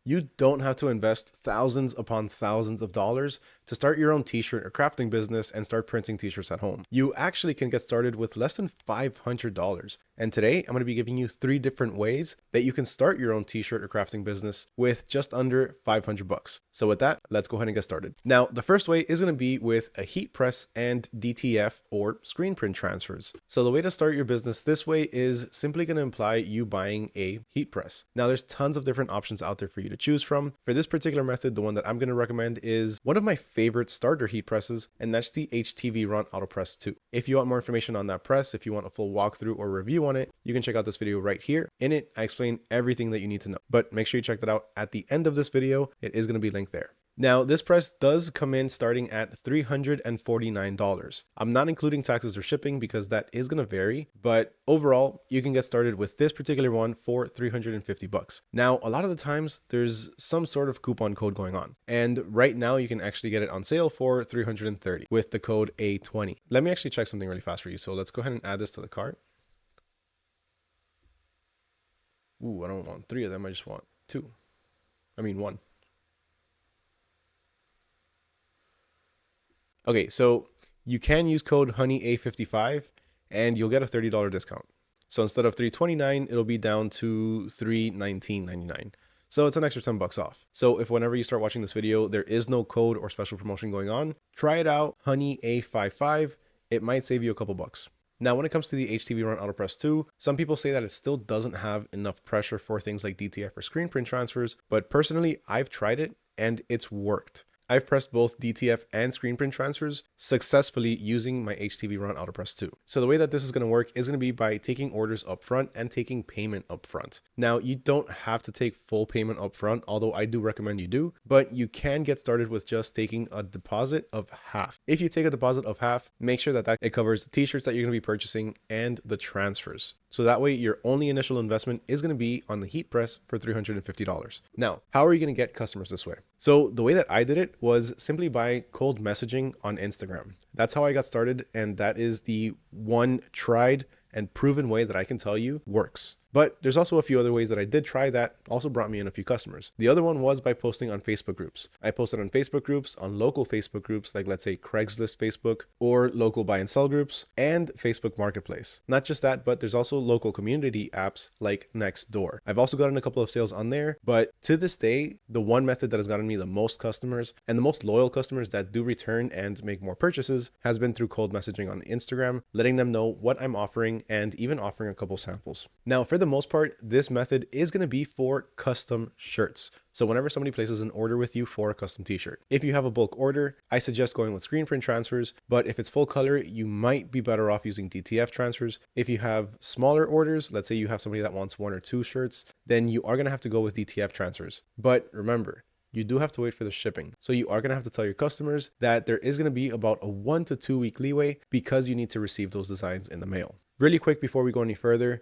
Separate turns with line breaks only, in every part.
You don't have to invest thousands upon thousands of dollars to start your own t-shirt or crafting business and start printing t-shirts at home. You actually can get started with less than $500. And today I'm going to be giving you 3 different ways that you can start your own t-shirt or crafting business with just under $500. So with that, let's go ahead and get started. Now, the first way is going to be with a Heatpress and DTF or Screenprint Transfers. So the way to start your business this way is simply going to imply you buying a Heatpress. Now, there's tons of different options out there for you to choose from. For this particular method, the one that I'm going to recommend is one of my favorite starter heat presses, and that's the HTVRont AutoPress 2. If you want more information on that press, if you want a full walkthrough or review on it, you can check out this video right here. In it, I explain everything that you need to know, but make sure you check that out at the end of this video. It is going to be linked there. Now, this press does come in starting at $349. I'm not including taxes or shipping because that is going to vary, but overall, you can get started with this particular one for $350. Now, a lot of the times there's some sort of coupon code going on, and right now you can actually get it on sale for $330 with the code A20. Let me actually check something really fast for you. So let's go ahead and add this to the cart. Ooh, I don't want 3 of them. I just want 1. Okay, so you can use code HONEYA55 and you'll get a $30 discount. So instead of $329, it'll be down to $319.99. So it's an extra $10 off. So if whenever you start watching this video, there is no code or special promotion going on, try it out, HONEYA55. It might save you a couple bucks. Now, when it comes to the HTVRont AutoPress 2, some people say that it still doesn't have enough pressure for things like DTF or Screenprint transfers, but personally, I've tried it and it's worked. I've pressed both DTF and Screenprint transfers successfully using my HTVRont AutoPress 2. So the way that this is going to work is going to be by taking orders up front and taking payment up front. Now, you don't have to take full payment up front, although I do recommend you do, but you can get started with just taking a deposit of half. If you take a deposit of half, make sure that it covers the t-shirts that you're going to be purchasing and the transfers. So that way your only initial investment is going to be on the heat press for $350. Now, how are you going to get customers this way? So the way that I did it was simply by cold messaging on Instagram. That's how I got started, and that is the one tried and proven way that I can tell you works. But there's also a few other ways that I did try that also brought me in a few customers. The other one was by posting on Facebook groups. I posted on Facebook groups, on local Facebook groups, like let's say Craigslist Facebook or local buy and sell groups, and Facebook Marketplace. Not just that, but there's also local community apps like Nextdoor. I've also gotten a couple of sales on there, but to this day, the one method that has gotten me the most customers and the most loyal customers that do return and make more purchases has been through cold messaging on Instagram, letting them know what I'm offering and even offering a couple samples. Now, for the most part, this method is going to be for custom shirts. So whenever somebody places an order with you for a custom t-shirt, if you have a bulk order, I suggest going with Screenprint transfers, but if it's full color, you might be better off using DTF transfers. If you have smaller orders, let's say you have somebody that wants 1 or 2 shirts, then you are going to have to go with DTF transfers. But remember, you do have to wait for the shipping. So you are going to have to tell your customers that there is going to be about a 1 to 2 week leeway because you need to receive those designs in the mail. Really quick before we go any further,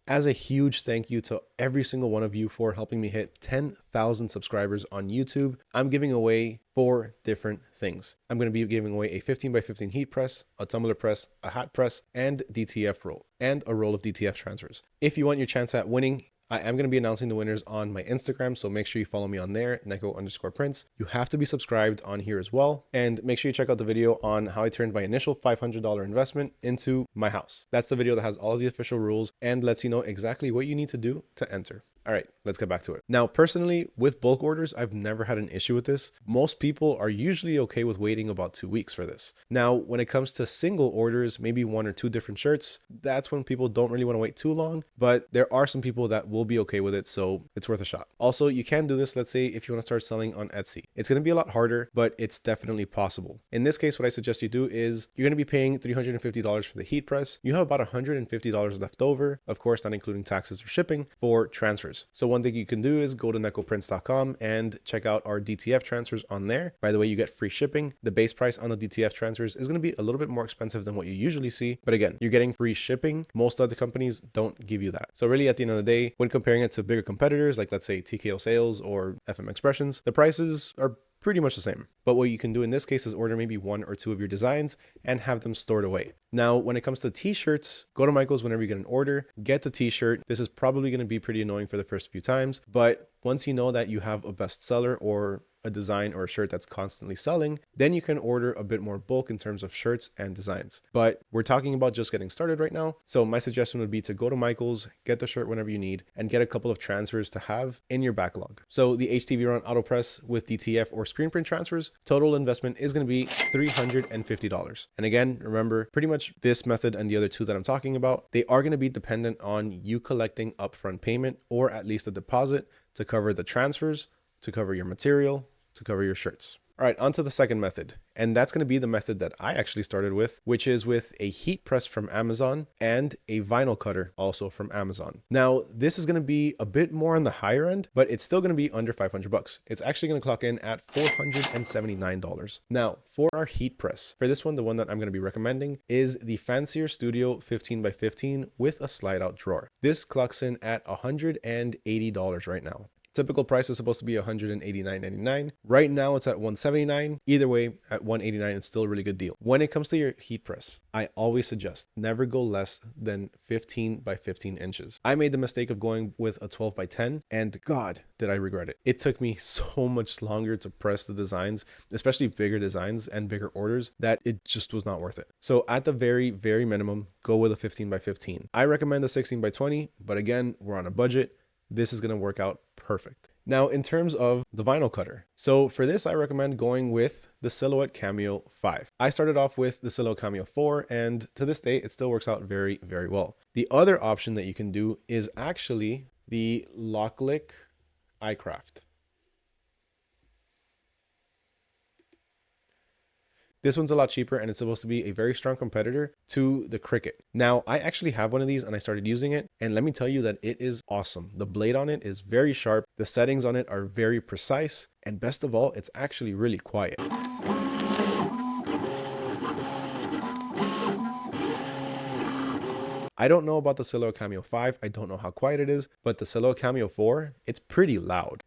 as a huge thank you to every single one of you for helping me hit 10,000 subscribers on YouTube, I'm giving away 4 different things. I'm going to be giving away a 15x15 heat press, a tumbler press, a hat press, and DTF roll, and a roll of DTF transfers. If you want your chance at winning, I am going to be announcing the winners on my Instagram, so make sure you follow me on there, Neko_Prince. You have to be subscribed on here as well, and make sure you check out the video on how I turned my initial $500 investment into my house. That's the video that has all of the official rules and lets you know exactly what you need to do to enter. All right, let's get back to it. Now, personally, with bulk orders, I've never had an issue with this. Most people are usually okay with waiting about 2 weeks for this. Now, when it comes to single orders, maybe 1 or 2 different shirts, that's when people don't really want to wait too long, but there are some people that will be okay with it, so it's worth a shot. Also, you can do this, let's say, if you want to start selling on Etsy. It's going to be a lot harder, but it's definitely possible. In this case, what I suggest you do is you're going to be paying $350 for the heat press. You have about $150 left over, of course, not including taxes or shipping, for transfers. So one thing you can do is go to nekoprince.com and check out our DTF transfers on there. By the way, you get free shipping. The base price on the DTF transfers is going to be a little bit more expensive than what you usually see. But again, you're getting free shipping. Most other companies don't give you that. So really at the end of the day, when comparing it to bigger competitors, like let's say TKO Sales or FM Expressions, the prices are pretty much the same. But what you can do in this case is order maybe 1 or 2 of your designs and have them stored away. Now, when it comes to t-shirts, go to Michael's whenever you get an order, get the t-shirt. This is probably going to be pretty annoying for the first few times, but once you know that you have a bestseller or a design or a shirt that's constantly selling, then you can order a bit more bulk in terms of shirts and designs. But we're talking about just getting started right now. So my suggestion would be to go to Michael's, get the shirt whenever you need, and get a couple of transfers to have in your backlog. So the HTVRont AutoPress with DTF or Screenprint transfers, total investment is going to be $350. And again, remember, pretty much this method and the other two that I'm talking about, they are going to be dependent on you collecting upfront payment or at least a deposit to cover the transfers, to cover your material, to cover your shirts. All right, on to the second method. And that's going to be the method that I actually started with, which is with a heat press from Amazon and a vinyl cutter also from Amazon. Now, this is going to be a bit more on the higher end, but it's still going to be under 500 bucks. It's actually going to clock in at $479. Now, for our heat press, for this one, the one that I'm going to be recommending is the Fancier Studio 15x15 with a slide out drawer. This clocks in at $180 right now. Typical price is supposed to be $189.99. Right now it's at $179. Either way, at $189, it's still a really good deal. When it comes to your heat press, I always suggest never go less than 15 by 15 inches. I made the mistake of going with a 12 by 10, and God, did I regret it. It took me so much longer to press the designs, especially bigger designs and bigger orders, that it just was not worth it. So at the very, very minimum, go with a 15 by 15. I recommend a 16 by 20, but again, we're on a budget. This is going to work out perfect. Now, in terms of the vinyl cutter, so for this, I recommend going with the Silhouette Cameo 5. I started off with the Silhouette Cameo 4, and to this day, it still works out very, very well. The other option that you can do is actually the LokLik iCraft. This one's a lot cheaper and it's supposed to be a very strong competitor to the Cricut. Now, I actually have one of these and I started using it, and let me tell you that it is awesome. The blade on it is very sharp. The settings on it are very precise. And best of all, it's actually really quiet. I don't know about the Silhouette Cameo 5. I don't know how quiet it is, but the Silhouette Cameo 4, it's pretty loud.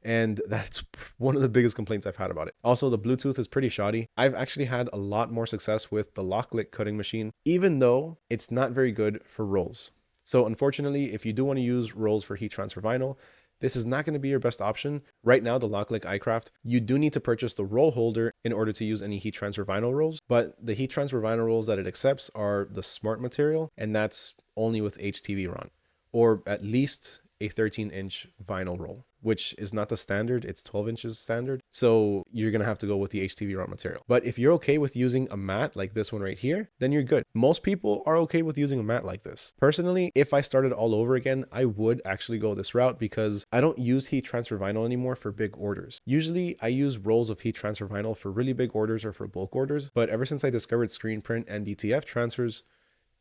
And that's one of the biggest complaints I've had about it. Also, the Bluetooth is pretty shoddy. I've actually had a lot more success with the LokLik cutting machine, even though it's not very good for rolls. So unfortunately, if you do want to use rolls for heat transfer vinyl, this is not going to be your best option. Right now, the LokLik iCraft, you do need to purchase the roll holder in order to use any heat transfer vinyl rolls, but the heat transfer vinyl rolls that it accepts are the smart material, and that's only with HTVRont, or at least a 13-inch vinyl roll, which is not the standard. It's 12 inches standard. So you're going to have to go with the HTVRont material. But if you're okay with using a mat like this one right here, then you're good. Most people are okay with using a mat like this. Personally, if I started all over again, I would actually go this route because I don't use heat transfer vinyl anymore for big orders. Usually I use rolls of heat transfer vinyl for really big orders or for bulk orders. But ever since I discovered Screenprint and DTF transfers,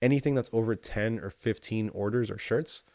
anything that's over 10 or 15 orders or shirts,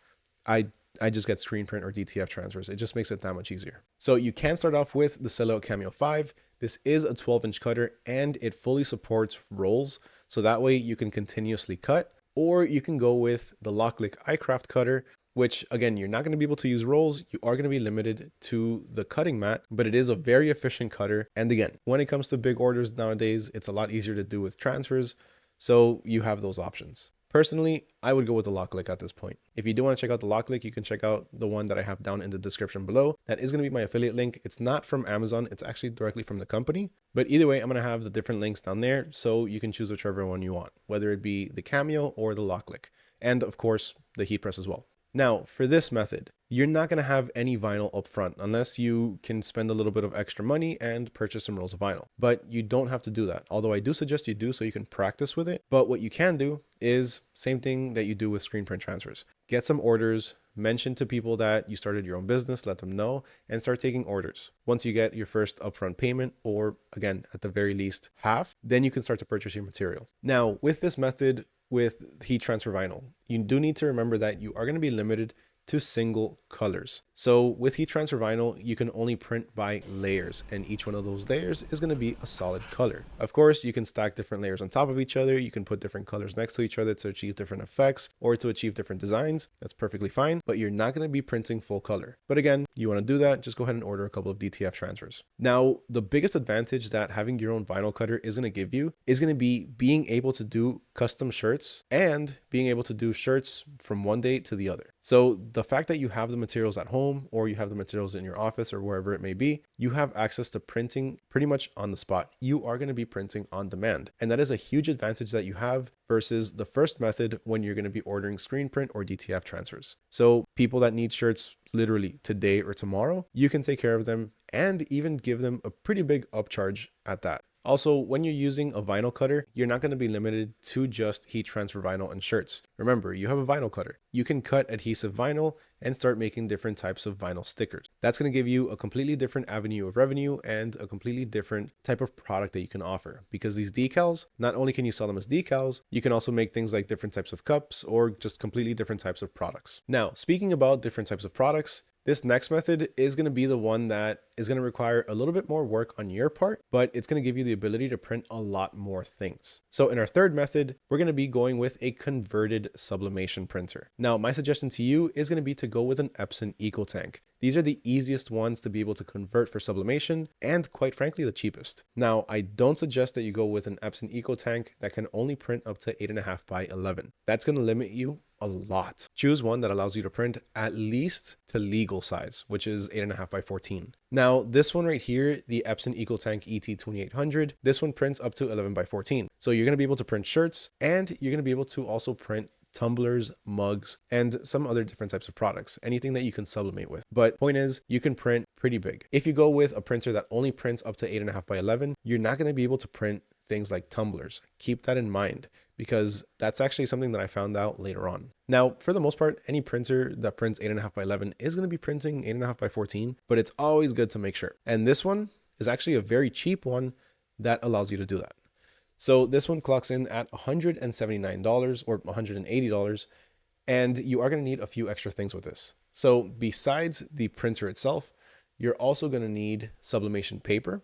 I just get Screenprint or DTF transfers. It just makes it that much easier. So you can start off with the Silhouette Cameo 5. This is a 12-inch cutter and it fully supports rolls. So that way you can continuously cut, or you can go with the LokLik iCraft cutter, which again, you're not going to be able to use rolls. You are going to be limited to the cutting mat, but it is a very efficient cutter. And again, when it comes to big orders nowadays, it's a lot easier to do with transfers. So you have those options. Personally, I would go with the LokLik at this point. If you do want to check out the LokLik, you can check out the one that I have down in the description below. That is going to be my affiliate link. It's not from Amazon. It's actually directly from the company. But either way, I'm going to have the different links down there so you can choose whichever one you want, whether it be the Cameo or the LokLik. And of course, the heat press as well. Now, for this method, you're not going to have any vinyl up front unless you can spend a little bit of extra money and purchase some rolls of vinyl. But you don't have to do that. Although I do suggest you do so you can practice with it. But what you can do is same thing that you do with Screenprint transfers. Get some orders, mention to people that you started your own business, let them know, and start taking orders. Once you get your first upfront payment, or again, at the very least half, then you can start to purchase your material. Now, with this method, with heat transfer vinyl, you do need to remember that you are going to be limited to single colors. So with heat transfer vinyl, you can only print by layers, and each one of those layers is going to be a solid color. Of course, you can stack different layers on top of each other. You can put different colors next to each other to achieve different effects or to achieve different designs. That's perfectly fine, but you're not going to be printing full color. But again, you want to do that, just go ahead and order a couple of DTF transfers. Now, the biggest advantage that having your own vinyl cutter is going to give you is going to be being able to do custom shirts and being able to do shirts from one day to the other. So the fact that you have the materials at home or you have the materials in your office or wherever it may be, you have access to printing pretty much on the spot. You are going to be printing on demand. And that is a huge advantage that you have versus the first method when you're going to be ordering Screenprint or DTF transfers. So people that need shirts literally today or tomorrow, you can take care of them and even give them a pretty big upcharge at that. Also, when you're using a vinyl cutter, you're not going to be limited to just heat transfer vinyl and shirts. Remember, you have a vinyl cutter. You can cut adhesive vinyl and start making different types of vinyl stickers. That's going to give you a completely different avenue of revenue and a completely different type of product that you can offer. Because these decals, not only can you sell them as decals, you can also make things like different types of cups or just completely different types of products. Now, speaking about different types of products, this next method is going to be the one that is going to require a little bit more work on your part, but it's going to give you the ability to print a lot more things. So in our third method, we're going to be going with a converted sublimation printer. Now, my suggestion to you is going to be to go with an Epson EcoTank. These are the easiest ones to be able to convert for sublimation and quite frankly, the cheapest. Now, I don't suggest that you go with an Epson EcoTank that can only print up to 8.5 by 11. That's going to limit you a lot. Choose one that allows you to print at least to legal size, which is 8.5 by 14. Now, this one right here, the Epson EcoTank ET2800, this one prints up to 11 by 14. So you're going to be able to print shirts and you're going to be able to also print tumblers, mugs, and some other different types of products, anything that you can sublimate with. But point is, you can print pretty big. If you go with a printer that only prints up to 8.5 by 11, you're not going to be able to print things like tumblers. Keep that in mind because that's actually something that I found out later on. Now, for the most part, any printer that prints 8.5 by 11 is going to be printing 8.5 by 14, but it's always good to make sure. And this one is actually a very cheap one that allows you to do that. So this one clocks in at $179 or $180, and you are going to need a few extra things with this. So besides the printer itself, you're also going to need sublimation paper,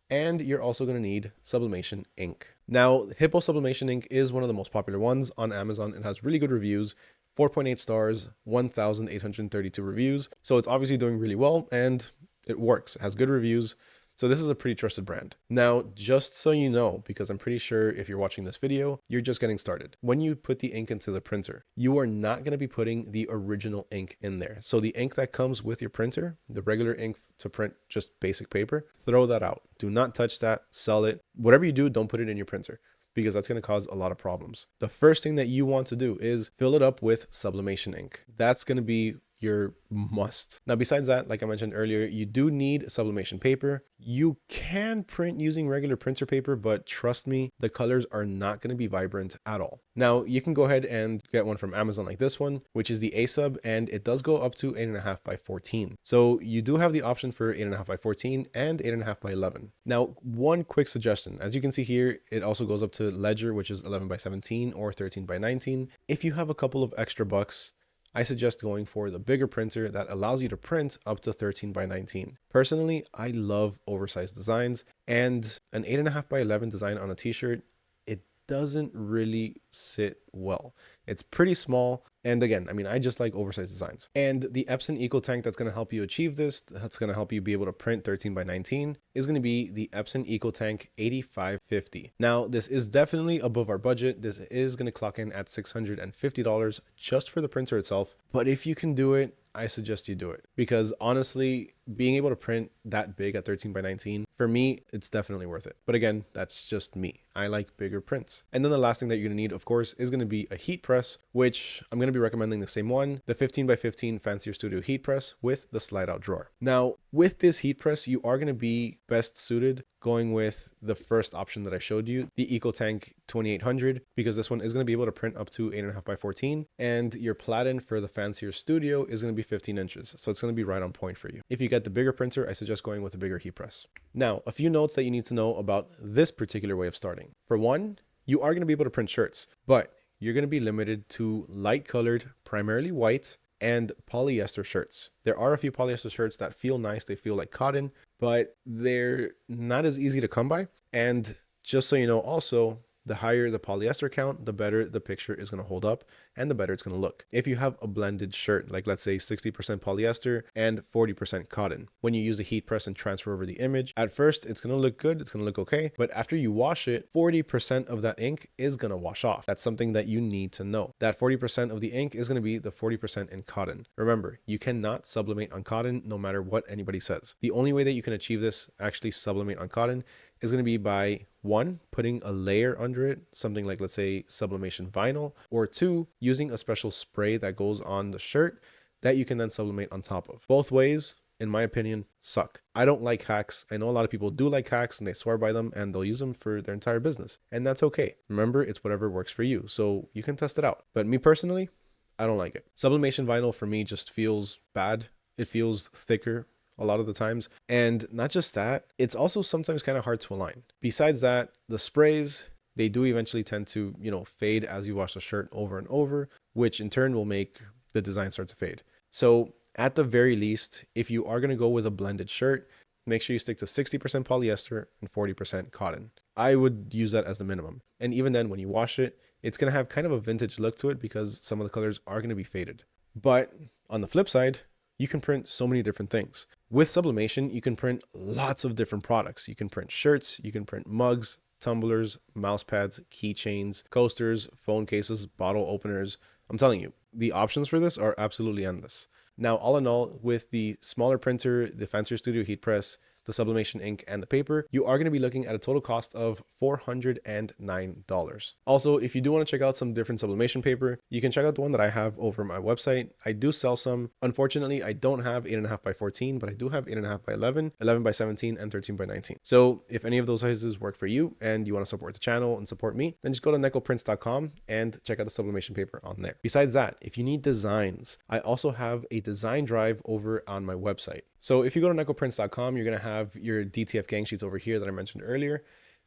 and you're also going to need sublimation ink. Now, Hippo Sublimation Ink is one of the most popular ones on Amazon. It has really good reviews, 4.8 stars, 1,832 reviews. So it's obviously doing really well and it works. It has good reviews. So this is a pretty trusted brand. Now, just so you know, because I'm pretty sure if you're watching this video, you're just getting started. When you put the ink into the printer, you are not going to be putting the original ink in there. So the ink that comes with your printer, the regular ink to print just basic paper, throw that out. Do not touch that, sell it. Whatever you do, don't put it in your printer because that's going to cause a lot of problems. The first thing that you want to do is fill it up with sublimation ink. That's going to be your must. Now, besides that, like I mentioned earlier, you do need sublimation paper. You can print using regular printer paper, but trust me, the colors are not going to be vibrant at all. Now, you can go ahead and get one from Amazon like this one, which is the A-Sub, and it does go up to 8.5 by 14. So you do have the option for 8.5 by 14 and 8.5 by 11. Now, one quick suggestion, as you can see here, it also goes up to Ledger, which is 11 by 17 or 13 by 19. If you have a couple of extra bucks, I suggest going for the bigger printer that allows you to print up to 13 by 19. Personally, I love oversized designs, and an 8.5 by 11 design on a t-shirt, it doesn't really sit well. It's pretty small. And again, I mean, I just like oversized designs. And the Epson EcoTank that's going to help you achieve this, that's going to help you be able to print 13 by 19, is going to be the Epson EcoTank 8550. Now, this is definitely above our budget. This is going to clock in at $650 just for the printer itself. But if you can do it, I suggest you do it because honestly, being able to print that big at 13 by 19, for me, it's definitely worth it. But again, that's just me. I like bigger prints. And then the last thing that you're going to need, of course, is going to be a heat press, which I'm going to be recommending the same one, the 15 by 15 Fancier Studio heat press with the slide out drawer. Now, with this heat press, you are going to be best suited going with the first option that I showed you, the EcoTank 2800, because this one is going to be able to print up to 8.5 by 14, and your platen for the Fancier Studio is going to be 15 inches. So it's going to be right on point for you. If you get the bigger printer, I suggest going with a bigger heat press. Now, a few notes that you need to know about this particular way of starting. For one, you are going to be able to print shirts, but you're going to be limited to light colored, primarily white, and polyester shirts. There are a few polyester shirts that feel nice. They feel like cotton, but they're not as easy to come by. And just so you know, also, the higher the polyester count, the better the picture is going to hold up and the better it's going to look. If you have a blended shirt, like let's say 60% polyester and 40% cotton, when you use the heat press and transfer over the image, at first it's going to look good, it's going to look okay, but after you wash it, 40% of that ink is going to wash off. That's something that you need to know. That 40% of the ink is going to be the 40% in cotton. Remember, you cannot sublimate on cotton no matter what anybody says. The only way that you can achieve this, actually sublimate on cotton, is going to be by 1, putting a layer under it, something like, let's say, sublimation vinyl, or 2, using a special spray that goes on the shirt that you can then sublimate on top of. Both ways, in my opinion, suck. I don't like hacks. I know a lot of people do like hacks and they swear by them and they'll use them for their entire business. And that's okay. Remember, it's whatever works for you. So you can test it out. But me personally, I don't like it. Sublimation vinyl for me just feels bad. It feels thicker a lot of the times. And not just that, it's also sometimes kind of hard to align. Besides that, the sprays, they do eventually tend to, fade as you wash the shirt over and over, which in turn will make the design start to fade. So at the very least, if you are going to go with a blended shirt, make sure you stick to 60% polyester and 40% cotton. I would use that as the minimum. And even then, when you wash it, it's going to have kind of a vintage look to it because some of the colors are going to be faded. But on the flip side, you can print so many different things. With sublimation, you can print lots of different products. You can print shirts, you can print mugs, tumblers, mouse pads, keychains, coasters, phone cases, bottle openers. I'm telling you, the options for this are absolutely endless. Now, all in all, with the smaller printer, the fancier Studio Heat Press, the Sublimation Ink, and the paper, you are going to be looking at a total cost of $409. Also, if you do want to check out some different sublimation paper, you can check out the one that I have over my website. I do sell some. Unfortunately, I don't have 8.5 by 14, but I do have 8.5 by 11, 11 by 17, and 13 by 19. So if any of those sizes work for you and you want to support the channel and support me, then just go to necoprints.com and check out the sublimation paper on there. Besides that, if you need designs, I also have a design drive over on my website. So if you go to necoprints.com, you're going to have your DTF gang sheets over here that I mentioned earlier,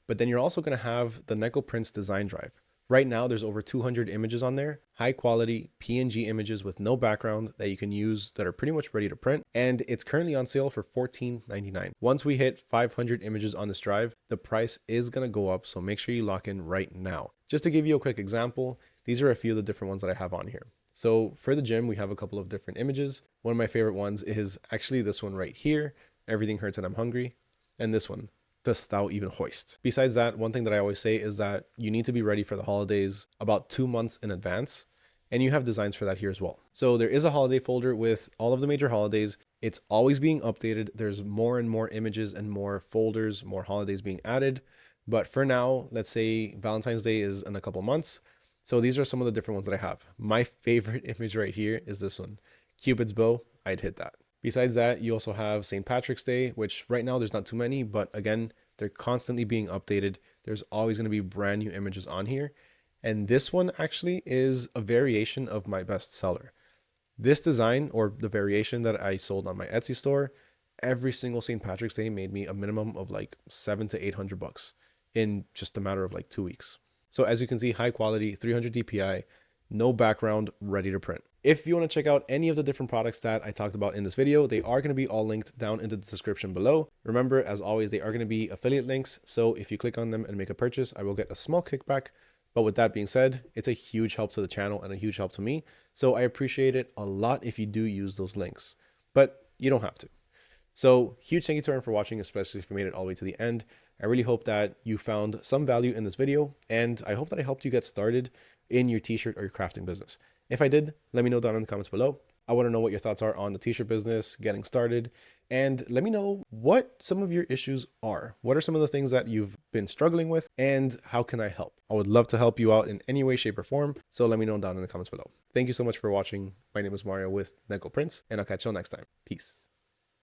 but then you're also going to have the NecoPrints design drive. Right now, there's over 200 images on there, high quality PNG images with no background that you can use that are pretty much ready to print. And it's currently on sale for $14.99. Once we hit 500 images on this drive, the price is going to go up. So make sure you lock in right now. Just to give you a quick example, these are a few of the different ones that I have on here. So for the gym, we have a couple of different images. One of my favorite ones is actually this one right here. Everything hurts and I'm hungry. And this one, dost thou even hoist? Besides that, one thing that I always say is that you need to be ready for the holidays about 2 months in advance. And you have designs for that here as well. So there is a holiday folder with all of the major holidays. It's always being updated. There's more and more images and more folders, more holidays being added. But for now, let's say Valentine's Day is in a couple months. So these are some of the different ones that I have. My favorite image right here is this one, Cupid's bow. I'd hit that. Besides that, you also have St. Patrick's Day, which right now there's not too many, but again, they're constantly being updated. There's always going to be brand new images on here. And this one actually is a variation of my best seller. This design, or the variation that I sold on my Etsy store, every single St. Patrick's Day made me a minimum of like $700 to $800 in just a matter of like 2 weeks. So as you can see, high quality, 300 DPI, no background, ready to print. If you want to check out any of the different products that I talked about in this video, they are going to be all linked down in the description below. Remember, as always, they are going to be affiliate links. So if you click on them and make a purchase, I will get a small kickback. But with that being said, it's a huge help to the channel and a huge help to me. So I appreciate it a lot if you do use those links, but you don't have to. So huge thank you to everyone for watching, especially if you made it all the way to the end. I really hope that you found some value in this video, and I hope that I helped you get started in your t-shirt or your crafting business. If I did, let me know down in the comments below. I want to know what your thoughts are on the t-shirt business, getting started, and let me know what some of your issues are. What are some of the things that you've been struggling with, and how can I help? I would love to help you out in any way, shape, or form, so let me know down in the comments below. Thank you so much for watching. My name is Mario with NecoPrints, and I'll catch you all next time. Peace.